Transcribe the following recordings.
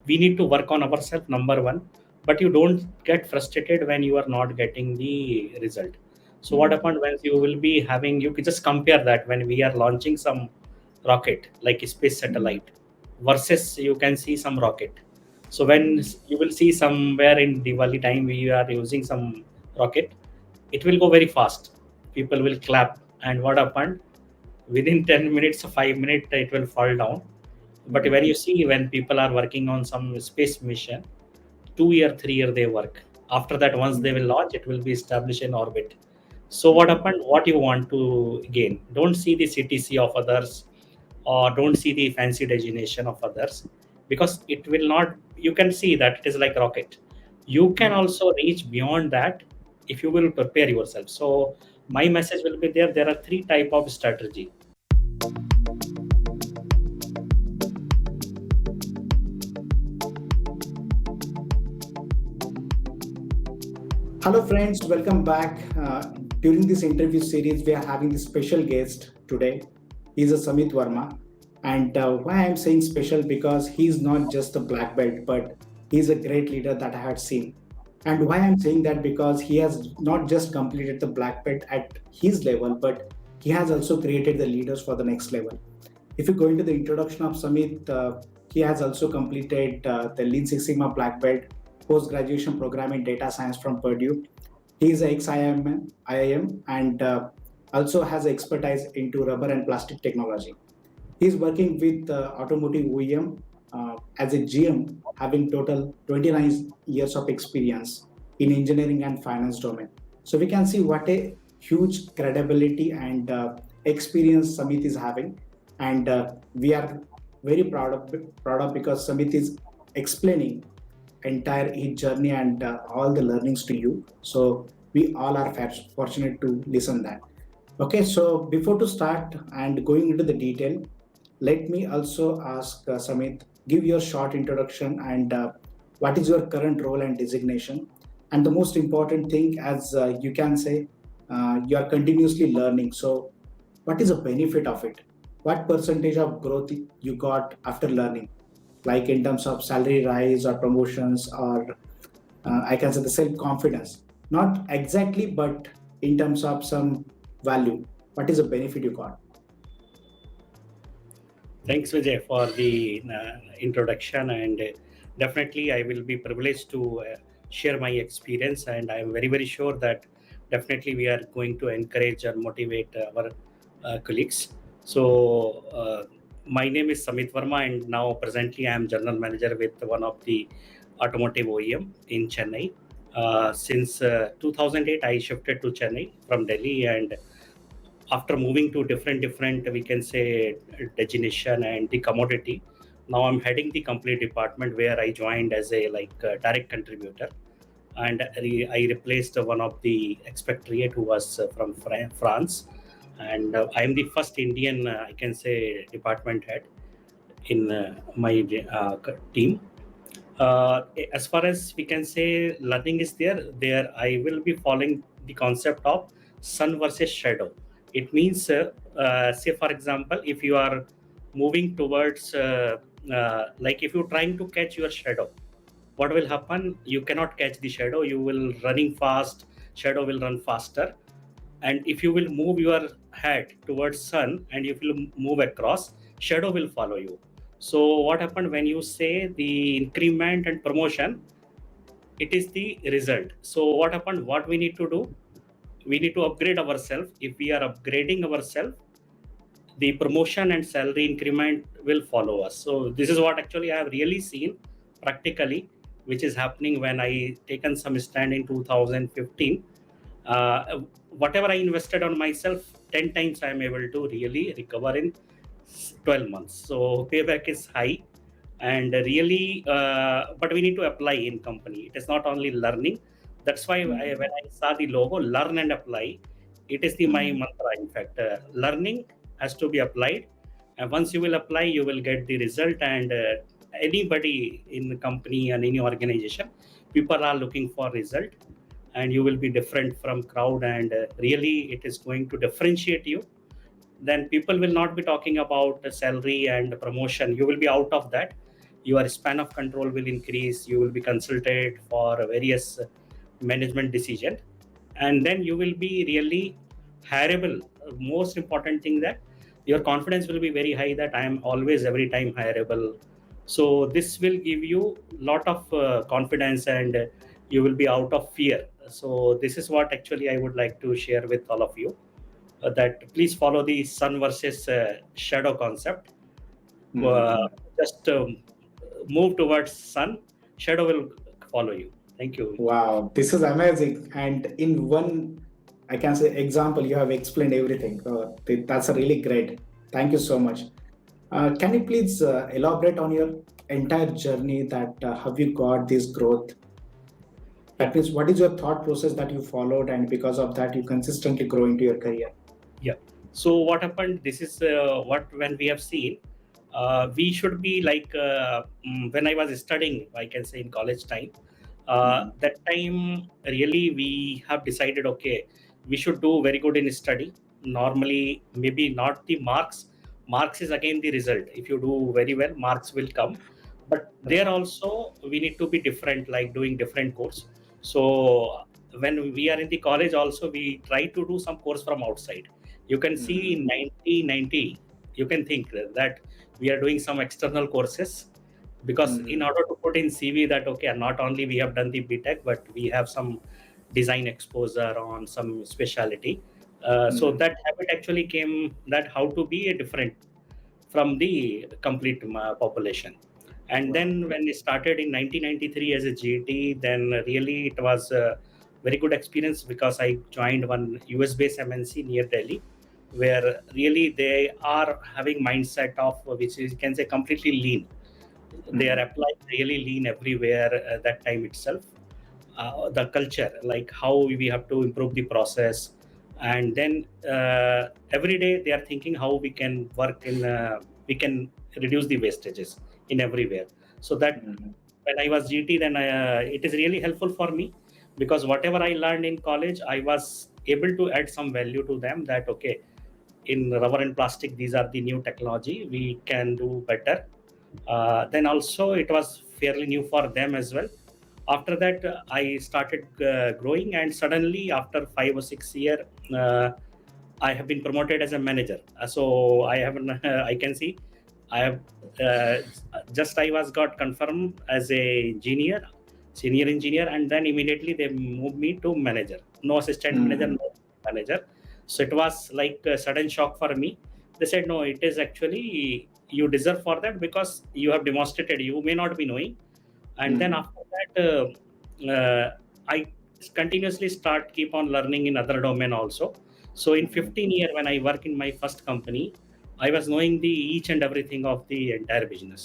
we need to work on ourselves, number one. But you don't get frustrated when you are not getting the result. So what happened when you will be having, you can just compare that when we are launching some rocket like a space satellite versus you can see some rocket. So when you will see somewhere in Diwali time we are using some rocket, it will go very fast. People will clap, and what happened? Within 10 minutes or 5 minutes, it will fall down. But when you see when people are working on some space mission, 2 year, 3 year they work. After that, once they will launch, it will be established in orbit. So what happened? What you want to gain? Don't see the CTC of others, or don't see the fancy designation of others, because it will not. You can see that it is like rocket. You can also reach beyond that if you will prepare yourself. So my message will be there. There are three type of strategy. Hello, friends. Welcome back. During this interview series, we are having this special guest today. He's a Samit Verma. And why I'm saying special because he's not just a black belt, but he's a great leader that I had seen. And why I'm saying that because he has not just completed the black belt at his level, but he has also created the leaders for the next level. If you go into the introduction of Samit, he has also completed the Lean Six Sigma Black Belt post graduation program in data science from Purdue. He is ex IIM and also has expertise into rubber and plastic technology. He is working with automotive OEM as a GM, having total 29 years of experience in engineering and finance domain. So we can see what a huge credibility and experience Samit is having, and we are very proud of because Samit is explaining entire his journey and all the learnings to you. So we all are fortunate to listen that. Okay, so before to start and going into the detail, let me also ask Samit, give your short introduction and what is your current role and designation. And the most important thing, as you can say, you are continuously learning. So, what is the benefit of it? What percentage of growth you got after learning, like in terms of salary rise or promotions, or I can say the self confidence? Not exactly, but in terms of some value. What is the benefit you got? Thanks, Vijay, for the introduction, and definitely I will be privileged to share my experience. And I am very, very sure that definitely we are going to encourage and motivate our colleagues. So, my name is Samit Verma, and now presently I am general manager with one of the automotive OEM in Chennai. Since 2008, I shifted to Chennai from Delhi, and after moving to different we can say designation and the commodity, now I'm heading the complete department where I joined as a direct contributor, and I replaced one of the expatriate who was from France, and I am the first Indian I can say department head in my team. As far as we can say learning is there I will be following the concept of sun versus shadow. It means say for example, if you are moving towards like if you're trying to catch your shadow, what will happen? You cannot catch the shadow, you will running fast, shadow will run faster. And if you will move your head towards sun and if you move across, shadow will follow you. So what happened when you say the increment and promotion, it is the result. So what happened, what we need to do, we need to upgrade ourselves. If we are upgrading ourselves, the promotion and salary increment will follow us. So this is what actually I have really seen practically, which is happening when I taken some stand in 2015. Whatever I invested on myself, 10 times I am able to really recover in 12 months. So payback is high, and really but we need to apply in company. It is not only learning. That's why when I saw the logo learn and apply, it is the my mantra. In fact, learning has to be applied, and once you will apply, you will get the result. And anybody in the company and any organization, people are looking for result, and you will be different from crowd, and really it is going to differentiate you. Then people will not be talking about the salary and promotion. You will be out of that. your span of control will increase. You will be consulted for various management decision, and then you will be really hireable. Most important thing that your confidence will be very high that I am always every time hireable. So this will give you lot of confidence, and you will be out of fear. So this is what actually I would like to share with all of you, that please follow the sun versus shadow concept. uh, Mm. just move towards sun, shadow will follow you. Thank you. Wow, this is amazing. And in one, I can say, example, you have explained everything. That's a really great. Thank you so much. Can you please elaborate on your entire journey that how you got this growth? Yeah. That means, what is your thought process that you followed, and because of that, you consistently grow into your career? Yeah. So what happened? This is what when we have seen. We should be like when I was studying, I can say in college time. Mm. That time, really, we have decided, okay, we should do very good in study. Normally, maybe not the marks. Marks is again the result. If you do very well, marks will come. But there Okay. also we need to be different, like doing different course. So when we are in the college, also we try to do some course from outside. You can see Mm. in 1990, you can think that we are doing some external courses, because in Mm. order to put in CV that okay, not only we have done the BTech, but we have some design exposure on some specialty. So Mm. that habit actually came, that how to be a different from the complete population. And Wow. then when it started in 1993 as a GT, then really it was a very good experience, because I joined one US based MNC near Delhi, where really they are having mindset of which is, you can say, completely lean. They are Mm. applying really lean everywhere that time itself. The culture, like how we have to improve the process, and then every day they are thinking how we can work in, we can reduce the wastages in everywhere. So that Mm. when I was GT, then it is really helpful for me, because whatever I learned in college, I was able to add some value to them. That okay, in rubber and plastic, these are the new technology, we can do better. Then also it was fairly new for them as well. After that, I started growing, and suddenly after 5 or 6 years, uh, I have been promoted as a manager. So I have, I can see, I have uh, just I was got confirmed as a engineer, senior engineer, and then immediately they moved me to manager. No assistant manager, Mm. no manager. So it was like a sudden shock for me. They said, no, it is actually you deserve for that, because you have demonstrated. You may not be knowing, and then Mm. after that, I continuously start keep on learning in other domain also. So in Mm. 15 year when I work in my first company, I was knowing the each and everything of the entire business.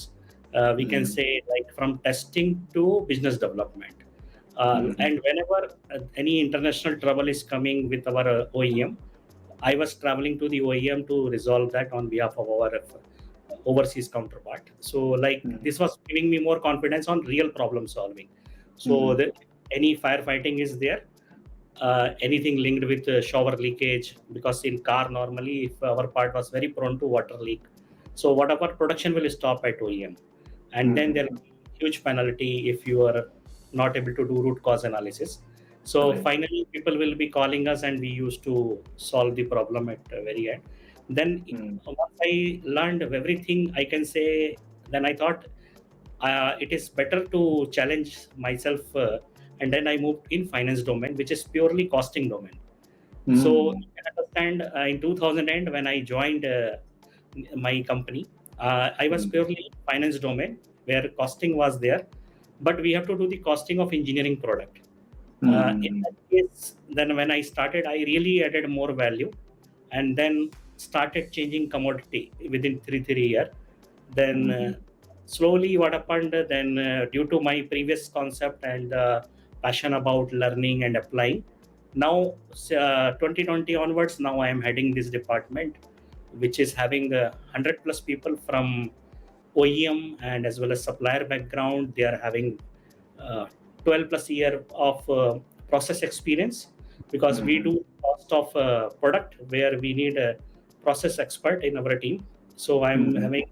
We can Mm. say, like from testing to business development. Mm. And whenever any international trouble is coming with our OEM, I was traveling to the OEM to resolve that on behalf of our overseas counterpart. So, like, Mm. this was giving me more confidence on real problem solving. So, Mm. any firefighting is there, anything linked with shower leakage, because in car normally, if our part was very prone to water leak, so whatever production will stop at OEM, and then there Mm. will be huge penalty if you are not able to do root cause analysis. So Right. finally, people will be calling us, and we used to solve the problem at the very end. Then Mm. once I learned everything, I can say, then I thought it is better to challenge myself, and then I moved in finance domain, which is purely costing domain. So Mm. you can understand, in 2000 end when I joined my company, I was Mm. purely finance domain where costing was there, but we have to do the costing of engineering product. In Mm. that case, then when I started, I really added more value, and then started changing commodity within three year. Then Mm. slowly what happened, then due to my previous concept and passion about learning and applying, now 2020 onwards, now I am heading this department, which is having 100 plus people from OEM and as well as supplier background. They are having uh, 12 plus year of process experience, because we Mm. do cost of product where we need a process expert in our team. So I'm Mm. having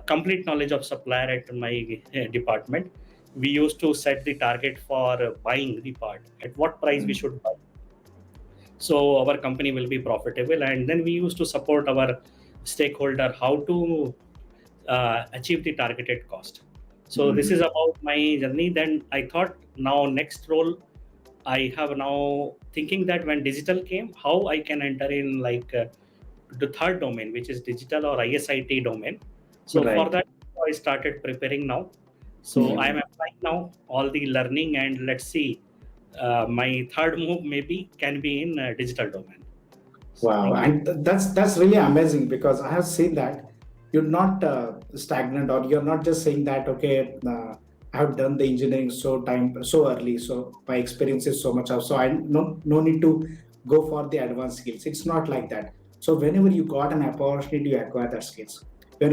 complete knowledge of supplier at my department. We used to set the target for buying the part, at what price we Mm. should buy, so our company will be profitable. And then we used to support our stakeholder how to achieve the targeted cost. So this is Mhm. about my journey. Then I thought, now next role I have now thinking that when digital came, how I can enter in like the third domain, which is digital or ISIT domain. So for Right. that, I started preparing now. So I am Mhm. applying now all the learning, and let's see. My third move maybe can be in digital domain. So Wow, thank you. and that's really amazing because I have seen that you're not stagnant, or you're not just saying that okay, I have done the engineering so early, so my experience is so much, so I no need to go for the advanced skills. It's not like that. So whenever you got an opportunity, you acquire that skills. When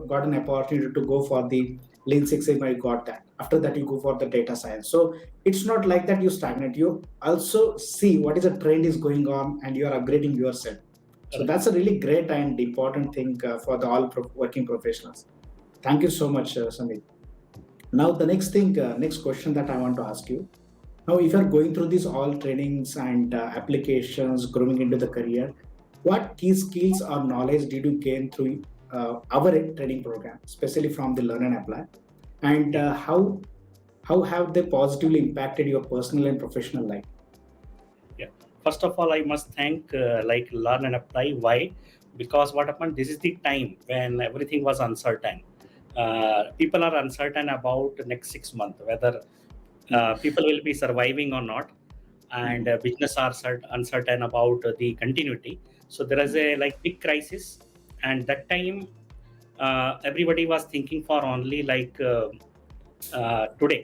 got an opportunity to go for the Lean Six Sigma, you got that. After that, you go for the data science. So it's not like that you stagnate. You also see what is a trend is going on, and you are upgrading yourself. So Right. that's a really great and important thing for the all working professionals. Thank you so much, Samit. Now the next question that I want to ask you, now if you're going through these all trainings and applications growing into the career, what key skills or knowledge did you gain through our training program, especially from the learn and apply, and Yeah. how have they positively impacted your personal and professional life? Yeah. First of all, I must thank like learn and apply. Why? Because what happened? This is the time when everything was uncertain. People are uncertain about the next 6 months whether people will be surviving or not, and Mm. business are uncertain about the continuity. So there is Mm. a like big crisis, and that time everybody was thinking for only like today.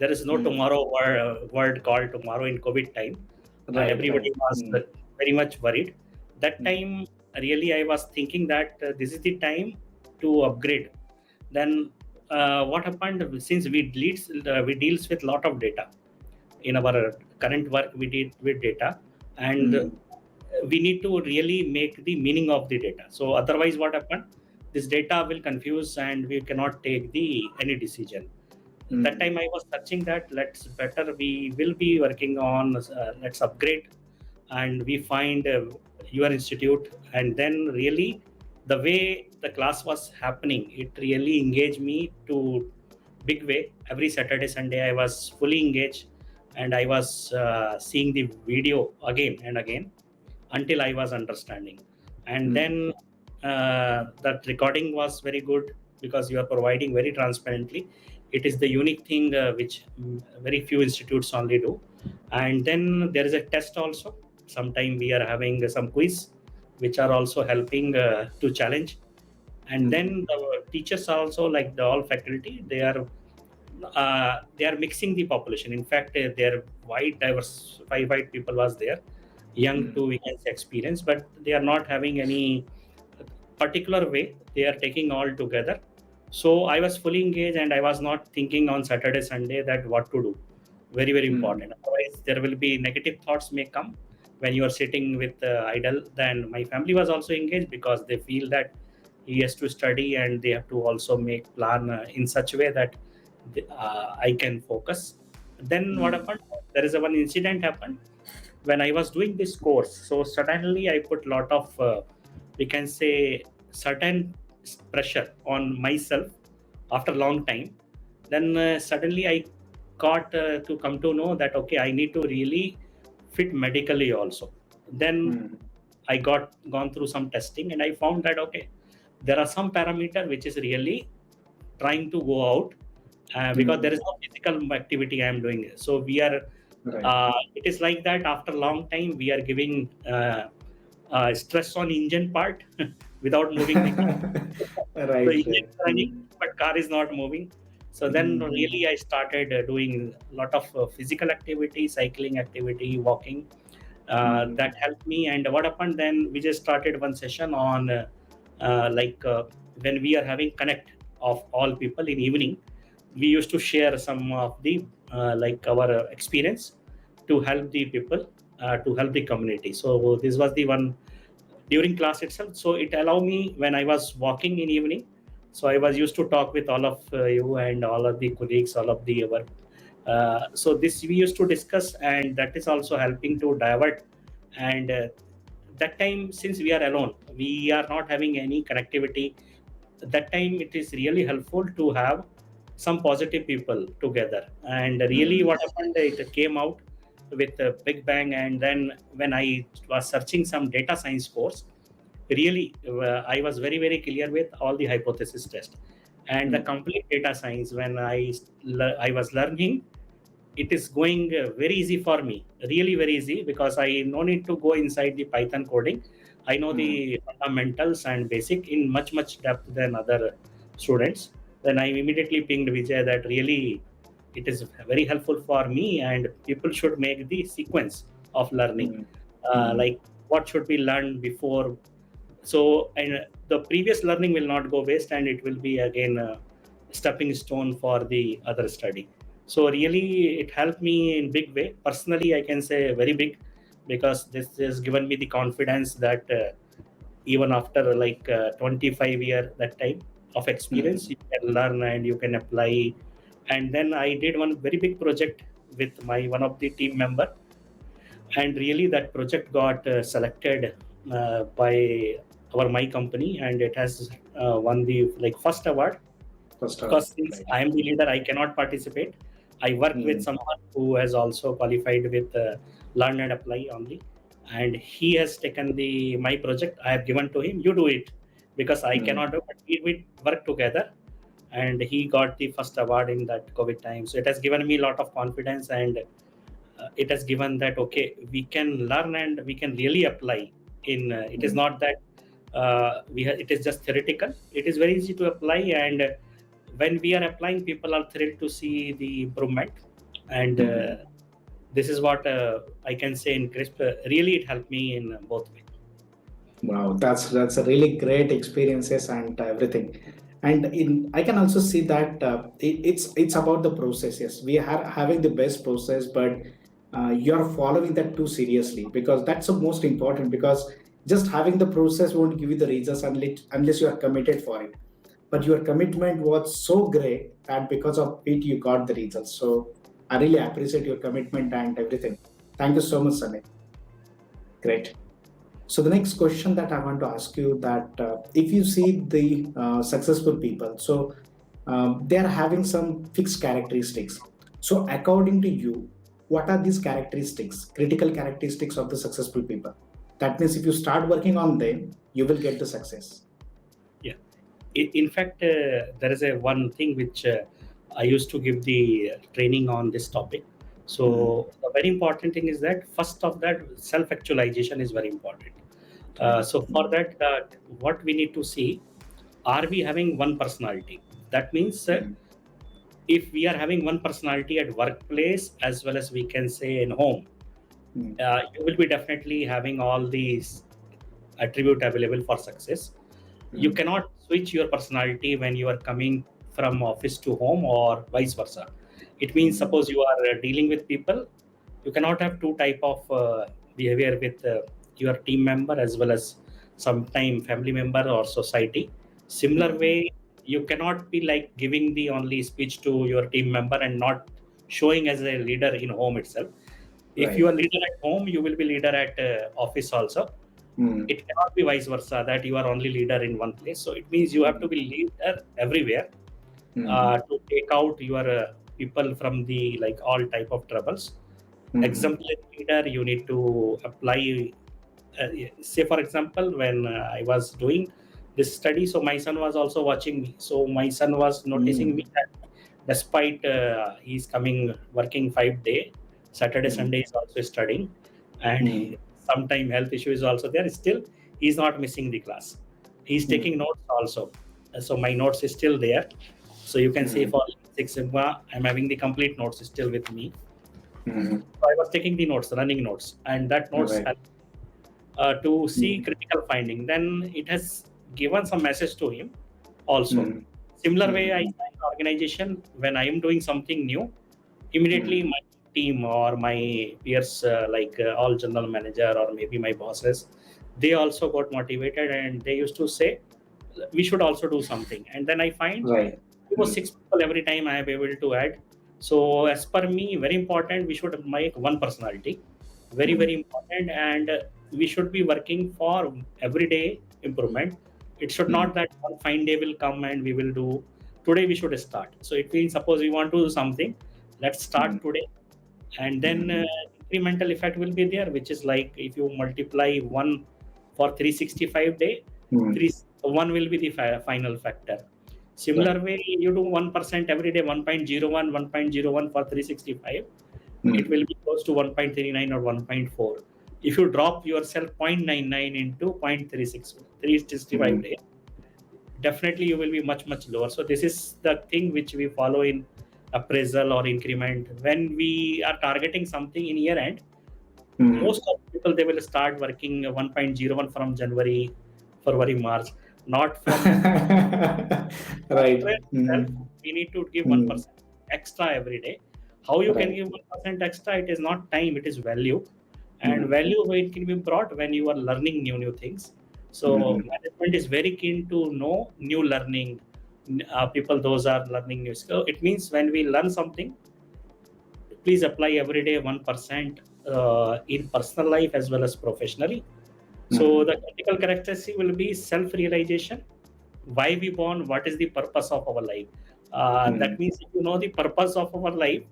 There is no Mm. tomorrow word called tomorrow in COVID time. Right, Everybody right. was Mm. very much worried. That Mm. time, really, I was thinking that this is the time to upgrade. Then, what happened? Since we deals with lot of data in our current work, we did with data, and Mm. we need to really make the meaning of the data. So otherwise, what happened? This data will confuse, and we cannot take the any decision. That Mm. time I was searching that let's better we will be working on let's upgrade, and we find your institute. And then really the way the class was happening, it really engaged me to big way. Every Saturday Sunday I was fully engaged, and I was seeing the video again and again until I was understanding. And Mm. then that recording was very good because you are providing very transparently. It is the unique thing which very few institutes only do. And then there is a test also. Sometime we are having some quiz, which are also helping to challenge. And Mm. then the teachers are also like the all faculty. They are mixing the population. In fact, their wide diverse white people was there, young Mm. to we can say experience, but they are not having any particular way. They are taking all together. So I was fully engaged, and I was not thinking on Saturday Sunday that what to do. Very very Mm. important. Otherwise, there will be negative thoughts may come when you are sitting with idle. Then my family was also engaged because they feel that he has to study, and they have to also make plan in such a way that I can focus. Then what Mm. happened? There is a one incident happened when I was doing this course. So suddenly I put lot of we can say certain pressure on myself after a long time. Then suddenly I got to come to know that okay, I need to really fit medically also. Then Mm. I got gone through some testing, and I found that okay, there are some parameter which is really trying to go out because there Mm. is no physical activity I am doing. So we are Right. it is like that after a long time we are giving stress on engine part without moving the car. So Right, engine right. is running, Mm. but car is not moving. So then Mm. really I started doing a lot of physical activity, cycling activity, walking. Mm. That helped me. And what happened then? We just started one session on like when we are having connect of all people in evening. We used to share some of the like our experience to help the people, to help the community. So this was the one during class itself. So it allowed me when I was walking in evening. So I was used to talk with all of you and all of the colleagues, all of the work. So this we used to discuss, and that is also helping to divert. And that time, since we are alone, we are not having any connectivity. That time, it is really helpful to have some positive people together. And really, Mm, what happened? It came out with a big bang. And then when I was searching some data science course, really I was very very clear with all the hypothesis test and the mm, complete data science. When I was learning, it is going very easy for me, really very easy, because I no need to go inside the Python coding. I know the mm, fundamentals and basic in much depth than other students. Then I immediately pinged Vijay that really it is very helpful for me, and people should make the sequence of learning, mm, mm, like what should be learned before. So and the previous learning will not go waste, and it will be again a stepping stone for the other study. So really it helped me in big way. Personally, I can say very big, because this has given me the confidence that even after like 25 year that time of experience, mm, you can learn and you can apply. And then I did one very big project with my one of the team member, and really that project got selected by our my company, and it has won the like first award. first hour, Because since right. I am the leader, I cannot participate. I work with Mm, someone who has also qualified with learn and apply only, and he has taken the my project. I have given to him. You do it, because I mm, cannot do. But we work together, and he got the first award in that COVID time. So it has given me a lot of confidence, and it has given that okay, we can learn and we can really apply. In it is mm, not that it is just theoretical. It is very easy to apply, and when we are applying, people are thrilled to see the improvement. And mm. this is what I can say in crisp. Really, it helped me in both ways. Wow, that's a really great experiences and everything. And in I can also see that it's about the process. Yes, we are having the best process, but you're following that too seriously, because that's the most important. Because just having the process won't give you the results unless you are committed for it. But your commitment was so great that because of it you got the results. So I really appreciate your commitment and everything. Thank you so much, Samit. Great. So the next question that I want to ask you, that if you see the successful people, so they are having some fixed characteristics. So according to you, what are these characteristics, critical characteristics of the successful people? That means if you start working on them, you will get the success. Yeah. In fact, there is a one thing which I used to give the training on this topic. Mm, So the very important thing is that first of that self actualization is very important. right. So for Mm, that, what we need to see, are we having one personality? That means mm, if we are having one personality at workplace as well as we can say in home, mm, you will be definitely having all these attribute available for success. You mm, cannot switch your personality when you are coming from office to home or vice versa. It means mm, suppose you are dealing with people, you cannot have two type of behavior with your team member as well as sometime family member or society. Similar mm. way, you cannot be like giving the only speech to your team member and not showing as a leader in home itself. If you Right. are leader at home, you will be leader at office also. Mm, It cannot be vice versa, that you are only leader in one place. So it means you have to mm, be leader everywhere, mm, to take out your people from the like all type of troubles. mm, Exemplary leader, you need to apply. Say for example, when I was doing this study, so my son was also watching me. So my son was noticing mm, me that despite he's coming working 5 day, Saturday mm, Sunday is also studying, and mm, sometime health issue is also there. Still, he's not missing the class. He's taking mm, notes also. So my notes is still there. So you can say mm, for Six Sigma, I'm having the complete notes still with me. mm. So I was taking the notes, running notes, and that notes Right. to see Mm, critical finding. Then it has given some message to him also. mm, Similar way, I mm, find organization when I am doing something new, immediately mm, my team or my peers, like all general manager or maybe my bosses, they also got motivated and they used to say, we should also do something. And then I find Right. Mm. 6 people every time I am able to add. So as per me, very important, we should make one personality, very Mm. very important. And we should be working for everyday improvement. It should Mm. not that one fine day will come and we will do. Today we should start. So it means, suppose we want to do something, let's Mm. start today. And then Mm. incremental effect will be there, which is like if you multiply 1 for 365 day, Mm. 1 will be the final factor. Right. Similar way, you do 1% every day, 1.01, 1.01 for 365, it Mm. will be close to 1.39 or 1.4. If you drop yourself 0.99 into 0.36, 365 Mm. days, definitely you will be much much lower. So this is the thing which we follow in appraisal or increment. When we are targeting something in year end, Mm. most of the people, they will start working 1.01 from January, February, March, not from Right. software itself. Mm. We need to give Mm. 1% extra every day. How you can Right. give 1% extra? It is not time, it is value. And Mm. value when it can be brought when you are learning new things. So Mm. management is very keen to know new learning. People those are learning new skill. It means when we learn something, please apply every day 1% in personal life as well as professionally. So Mm. the critical characteristic will be self-realization. Why we born? What is the purpose of our life? That Mm. means if you know the purpose of our life,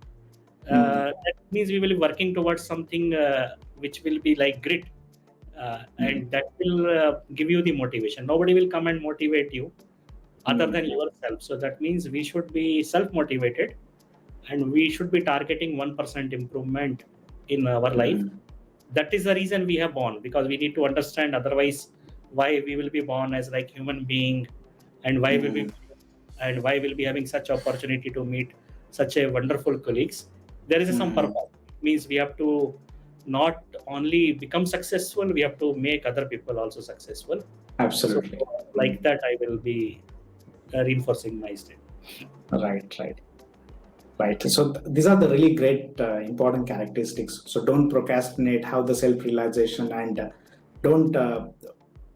Mm. that means we will be working towards something which will be like grit, Mm. and that will give you the motivation. Nobody will come and motivate you other Mm. than yourself. So that means we should be self-motivated, and we should be targeting 1% improvement in our life. Mm. That is the reason we have born, because we need to understand otherwise why we will be born as like human being, and why we will Mm. be, and why we'll be having such opportunity to meet such a wonderful colleagues. There is some Mm. purpose. It means we have to not only become successful, we have to make other people also successful. So Absolutely. like Mm. that I will be reinforcing my statement. Right. Right. Right. So these are the really great, important characteristics. So don't procrastinate. Have the self-realization, and don't.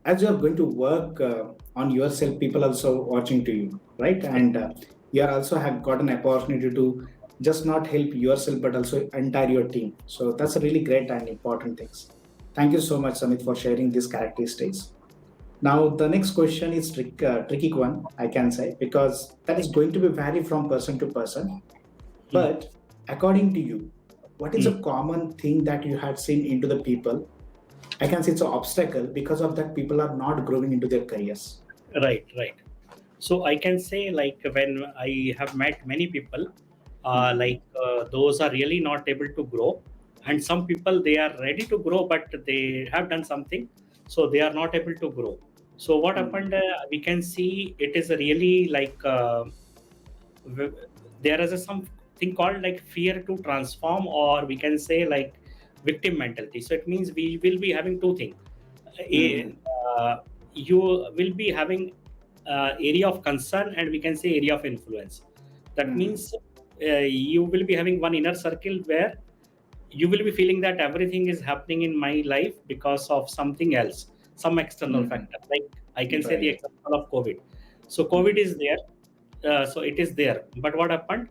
As you are going to work on yourself, people also watching to you, right? And you are also have got an opportunity to just not help yourself, but also entire your team. So that's a really great and important things. Thank you so much, Samit, for sharing these characteristics. Now, the next question is tricky one, I can say, because that is going to be vary from person to person. Hmm. But according to you, what is Hmm. a common thing that you had seen into the people? I can say it's an obstacle because of that people are not growing into their careers. Right, right. So I can say, like, when I have met many people, Mm. those are really not able to grow, and some people they are ready to grow, but they have done something, so they are not able to grow. So what Mm. happened? We can see it is really like w- there is a something called like fear to transform, or we can say like victim mentality. So it means we will be having two things. Mm. You will be having area of concern, and we can say area of influence. That Mm. means you will be having one inner circle where you will be feeling that everything is happening in my life because of something else, some external Mm. factor. Like I can say the Right. example of COVID. So COVID Mm. is there, so it is there. But what happened?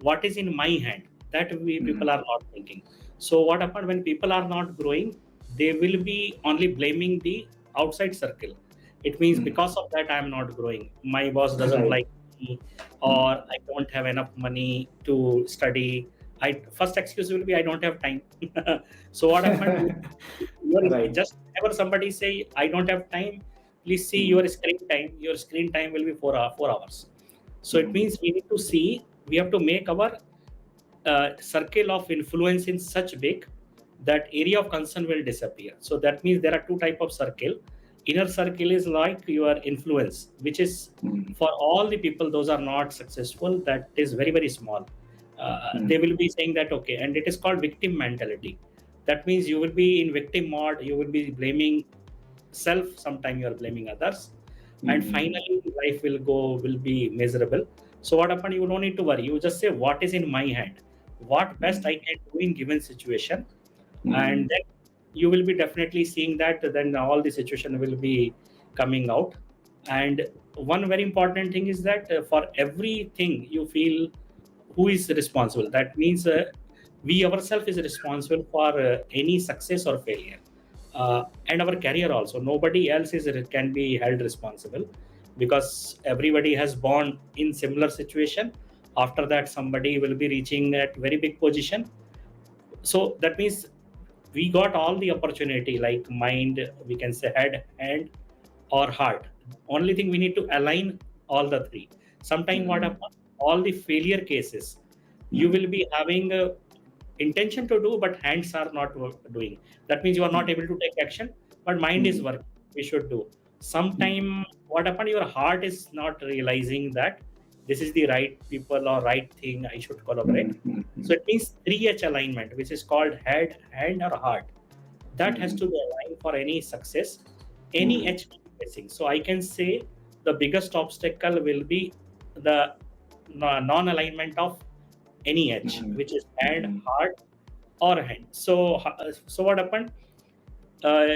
What is in my hand? That we people Mm. are not thinking. So what happened when people are not growing? They will be only blaming the outside circle. It means Mm. because of that I am not growing. My boss doesn't Right. like me, or Mm. I don't have enough money to study. I first excuse will be I don't have time. So what happened? Right. Just whenever somebody say I don't have time, please see Mm. your screen time. Your screen time will be 4 hours. So it Mm. means we need to see, we have to make our circle of influence in such big that area of concern will disappear. So that means there are two type of circle. Inner circle is like your influence, which is Mm. for all the people those are not successful. That is very very small. They Mm. will be saying that okay, and it is called victim mentality. That means you will be in victim mode. You will be blaming self. Sometime you are blaming others, and Mm. finally life will be miserable. So what happened? You don't need to worry. You just say what is in my hand, what best Mm. I can do in given situation, and Mm. then you will be definitely seeing that then all the situation will be coming out. And one very important thing is that for everything you feel, who is responsible? That means we ourselves is responsible for any success or failure, and our career also. Nobody else is can be held responsible, because everybody has born in similar situation. After that, somebody will be reaching at very big position. So that means we got all the opportunity, like mind, we can say head, hand, or heart. Only thing, we need to align all the three. Sometime what Mm, happens, all the failure cases, you mm, will be having intention to do, but hands are not doing. That means you are not mm, able to take action, but mind is mm, working, we should do. mm, Sometime what happened, your heart is not realizing that this is the right people or right thing I should collaborate. mm, mm, So mm, it means 3H alignment, which is called head, hand, or heart. That has mm, to be aligned for any success. Any mm, H will be missing. So I can say the biggest obstacle will be the non-alignment of any H, mm, which is hand, mm, heart, or hand. So what happened? Uh,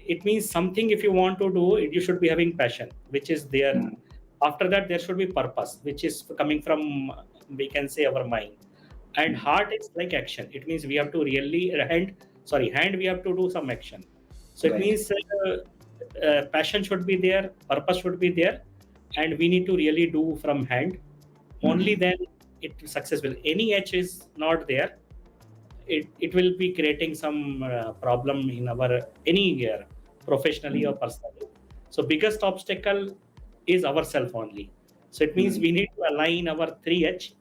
it means something, if you want to do it, you should be having passion, which is there. mm, After that, there should be purpose, which is coming from, we can say, our mind. And mm, heart is like action. It means we have to really hand, we have to do some action. So it right. means passion should be there, purpose should be there, and we need to really do from hand. Only Mm, then it successful. Any H is not there, it will be creating some problem in our any year, professionally or mm, personally. So biggest obstacle is ourself only. So it means mm, we need to align our 3H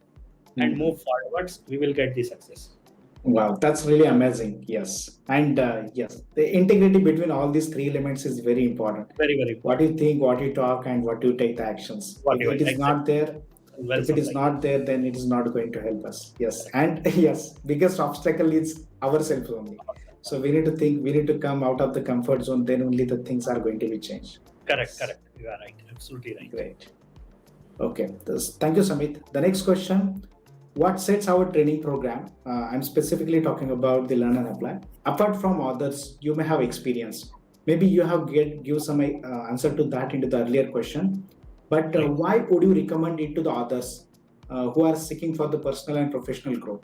and mm. move forwards, we will get the success. Wow, that's really amazing. Yes. And yes, the integrity between all these three elements is very important. Very, very What you important. think, what you talk, and what you take the actions. What If you it is not exactly, there, well if it is summarized. not there, then it is not going to help us. Yes. Correct. And yes, biggest obstacle is ourselves only. So we need to think, we need to come out of the comfort zone, then only the things are going to be changed. Correct, Yes. correct. You are right. Absolutely right. Great. Okay. Thank you, Samit. The next question: what sets our training program? I'm specifically talking about the Learn and Apply. Apart from others, you may have experience. Maybe you have give some answer to that into the earlier question. But Right. why would you recommend it to the others who are seeking for the personal and professional growth?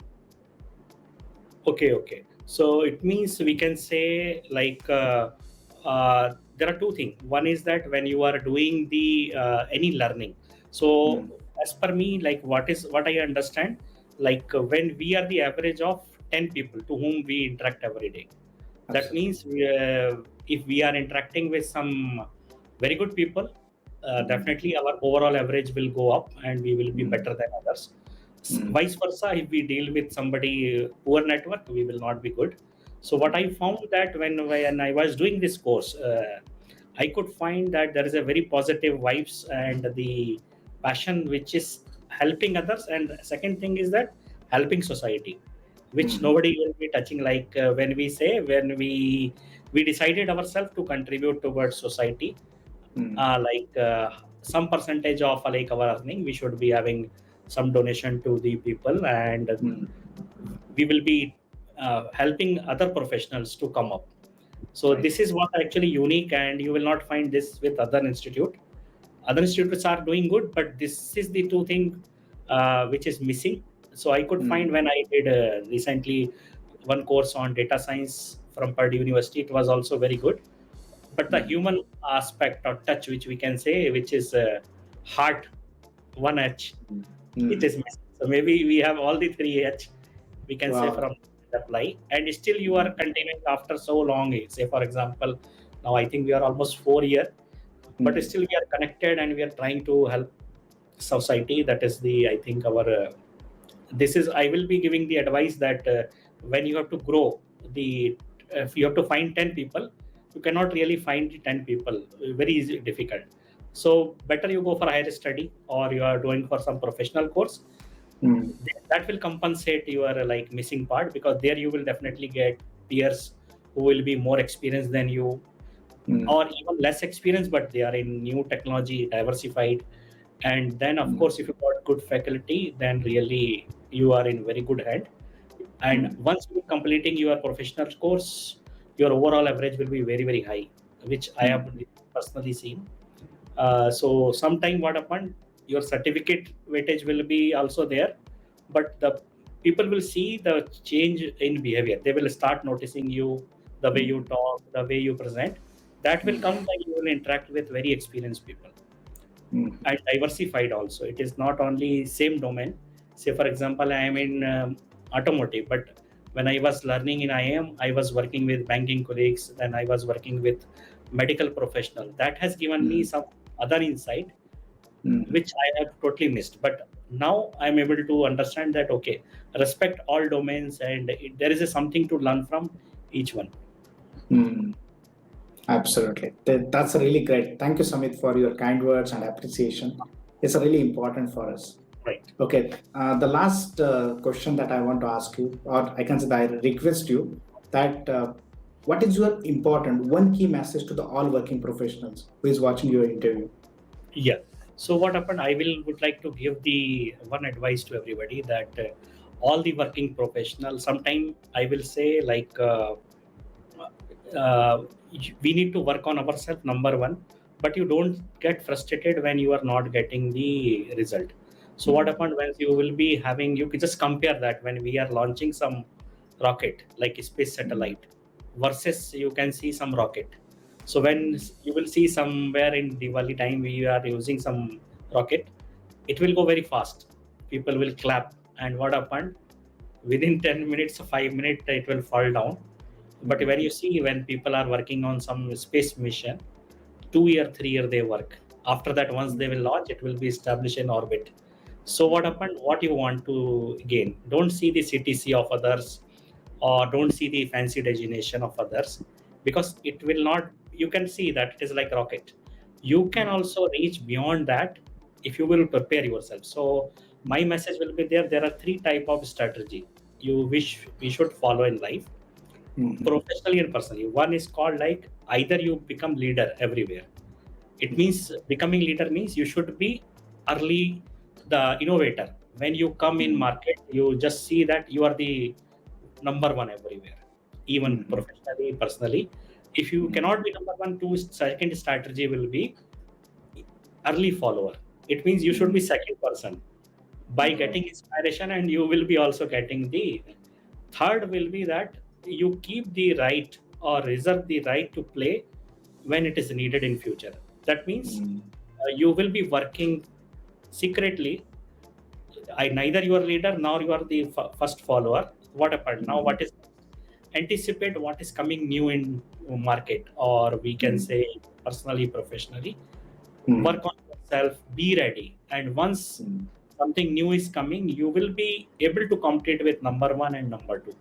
Okay, okay. So it means we can say, like, there are two things. One is that when you are doing the any learning. So Mm, as per me, like, what I understand, like, when we are the average of 10 people to whom we interact every day. That absolutely. means if we are interacting with some very good people, Mm, definitely our overall average will go up and we will be mm, better than others. mm, Vice versa, if we deal with somebody poor network, we will not be good. So what I found that when I was doing this course, I could find that there is a very positive vibes and the passion which is helping others. And second thing is that helping society, which mm, nobody will be touching. Like, when we say, when we decided ourselves to contribute towards society, mm, like, some percentage of like our earning, we should be having some donation to the people, and mm, we will be helping other professionals to come up. So right. this is what actually unique, and you will not find this with other institute. Other institutes are doing good, but this is the two thing which is missing. So I could Mm, find when I did recently one course on data science from Purdue University. It was also very good, but the mm, human aspect or touch, which we can say, which is heart, 1H, mm, it mm. is missing. So maybe we have all the 3H, we can say, Wow. from apply, and still you are Mm, continuing after so long. Say for example, now I think we are almost 4 years, but mm, still we are connected and we are trying to help society. That is the, I think, our this is, I will be giving the advice that when you have to grow the, if you have to find 10 people, you cannot really find the 10 people, very easy, difficult. So better you go for higher study, or you are doing for some professional course. mm, That will compensate your like missing part, because there you will definitely get peers who will be more experienced than you, mm, or even less experienced, but they are in new technology, diversified. And then of mm, course, if you got good faculty, then really you are in very good hand. And mm, once you completing your professional course, your overall average will be very, very high, which I have mm, personally seen. So sometime what happened, your certificate weightage will be also there, but the people will see the change in behavior. They will start noticing you, the way you Mm, talk, the way you present. That will mm, come when you will interact with very experienced people mm, and diversified also. It is not only same domain. Say for example, I am in automotive, but when I was learning in IIM, I was working with banking colleagues, then I was working with medical professional. That has given me mm, some other insight mm, which I have totally missed. But now I'm able to understand that okay, respect all domains, and there is a something to learn from each one. mm. Absolutely. That's really great. Thank you, Samit, for your kind words and appreciation. It's really important for us. Right. Okay. The last question that I want to ask you, or I can say that I request you, that what is your important one key message to the all working professionals who is watching your interview? Yeah. So what happened? I will would like to give the one advice to everybody that all the working professionals. Sometime I will say like uh, we need to work on ourselves. Number one, but you don't get frustrated when you are not getting the result. So what Mm, happened when you will be having? You can just compare that when we are launching some rocket like a space mm, satellite versus you can see some rocket. So when you will see somewhere in Diwali time we are using some rocket, it will go very fast. People will clap, and what happened? Within 10 minutes or 5 minutes, it will fall down. But mm, when you see when people are working on some space mission, 2 year, 3 year they work. After that, once mm, they will launch, it will be established in orbit. So what happened? What you want to gain? Don't see the CTC of others, or don't see the fancy designation of others, because it will not. You can see that it is like rocket. You can mm, also reach beyond that if you will prepare yourself. So my message will be there. There are three type of strategy you wish we should follow in life, mm, professionally and personally. One is called like either you become leader everywhere. It means becoming leader means you should be early the innovator. When you come in mm, market, you just see that you are the number one everywhere, even mm, professionally, personally. If you mm, cannot be number one, two, second strategy will be early follower. It means you should mm. be second person by Okay. getting inspiration, and you will be also getting the third will be that you keep the right or reserve the right to play when it is needed in future. That means Mm, you will be working secretly. Neither you are leader nor you are the first follower. What happened now? mm, What is anticipate what is coming new in market, or we can mm, say personally, professionally. mm, Work on yourself, be ready, and once mm, something new is coming, you will be able to compete with number one and number two.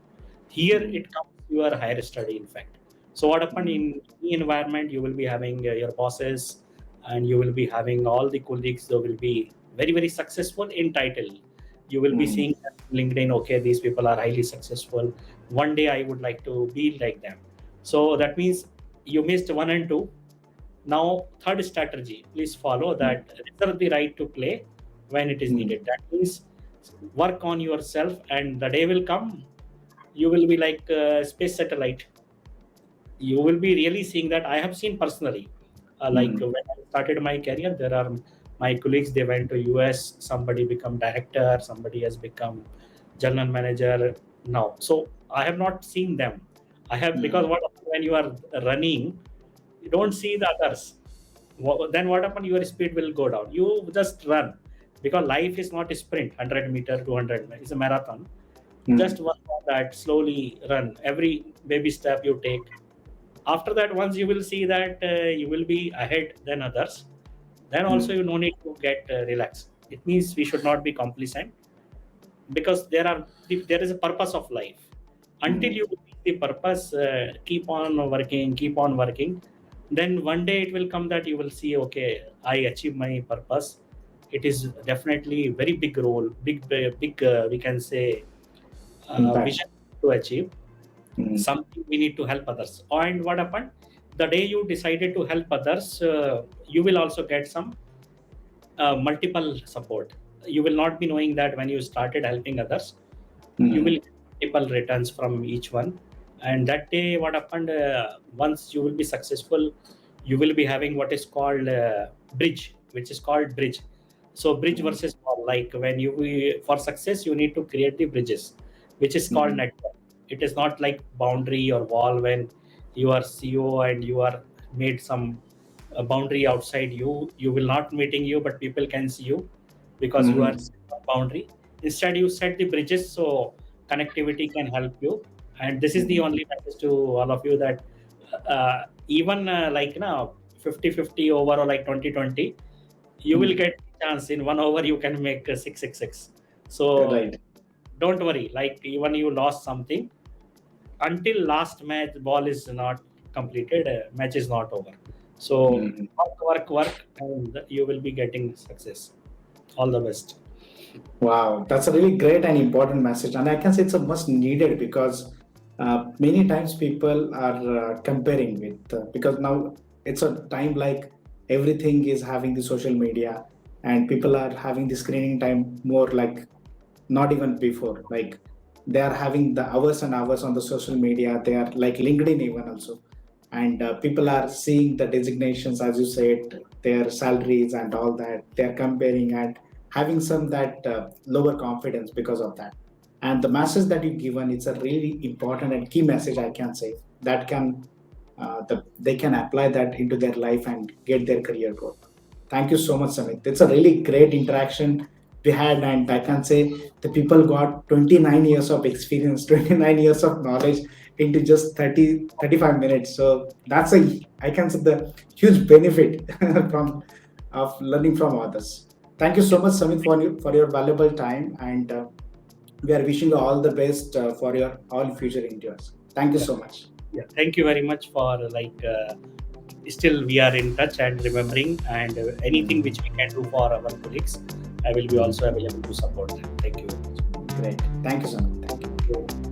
Here mm, it comes your higher study, in fact. So what happened mm, in the environment? You will be having your bosses, and you will be having all the colleagues. They will be very very successful in title. You will be mm, seeing that LinkedIn. Okay, these people are highly successful. One day I would like to be like them. So that means you missed one and two. Now, third strategy, please follow mm, that reserve the right to play when it is mm, needed. That means work on yourself, and the day will come. You will be like a space satellite. You will be really seeing that. I have seen personally. Like mm, when I started my career, there are my colleagues. They went to US. Somebody become director. Somebody has become general manager now. So I have not seen them. I have because mm, what when you are running, you don't see the others. Then what happen? Your speed will go down. You just run because life is not a sprint, 100 meter, 200 meter. It's a marathon. mm, Just work on that. Slowly run. Every baby step you take. After that, once you will see that you will be ahead than others, then also mm, you no need to get relaxed. It means we should not be complacent, because there is a purpose of life. Until mm, you reach the purpose, keep on working, then one day it will come that you will see, okay, I achieve my purpose. It is definitely very big role, big we can say impact. vision to achieve Mm, something. We need to help others. And what happened, the day you decided to help others, you will also get some multiple support. You will not be knowing that when you started helping others, you mm, will get multiple returns from each one. And that day what happened, once you will be successful, you will be having what is called bridge, which is called bridge. So bridge Mhm. versus wall, like when for success you need to create the bridges, which is called Mhm. network. It is not like boundary or wall when you are CEO and you are made some boundary outside you. You will not meeting you, but people can see you because you are Mhm. boundary. Instead, you set the bridges so connectivity can help you. And this is the Mhm. only message to all of you that even like now 50-50 over or like 20-20, you will Mhm. get chance in 1 over you can make 666. So Right. don't worry, like even you lost something, until last match ball is not completed, match is not over. So Mhm. work and you will be getting success. All the best. Wow, that's a really great and important message, and I can say it's a must needed because many times people are comparing with because now it's a time like everything is having the social media, and people are having the screening time more like not even before. Like they are having the hours and hours on the social media. They are like LinkedIn even also, and people are seeing the designations as you said, their salaries and all that. They are comparing and having some that lower confidence because of that. And the message that you given, it's a really important and key message I can say that can they can apply that into their life and get their career growth. Thank you so much, Samit. It's a really great interaction we had, and I can say the people got 29 years of experience, 29 years of knowledge into just 35 minutes. So that's I can say the huge benefit from of learning from others. Thank you so Yeah. much, Samit, for your valuable time, and we are wishing you all the best for your all future endeavors. Thank you Yeah. so much. Yeah. Thank you very much for like still we are in touch and remembering, and anything which we can do for our colleagues, I will be also available to support them. Thank you very much. Great. Thank you, Samit. Thank you. Thank you.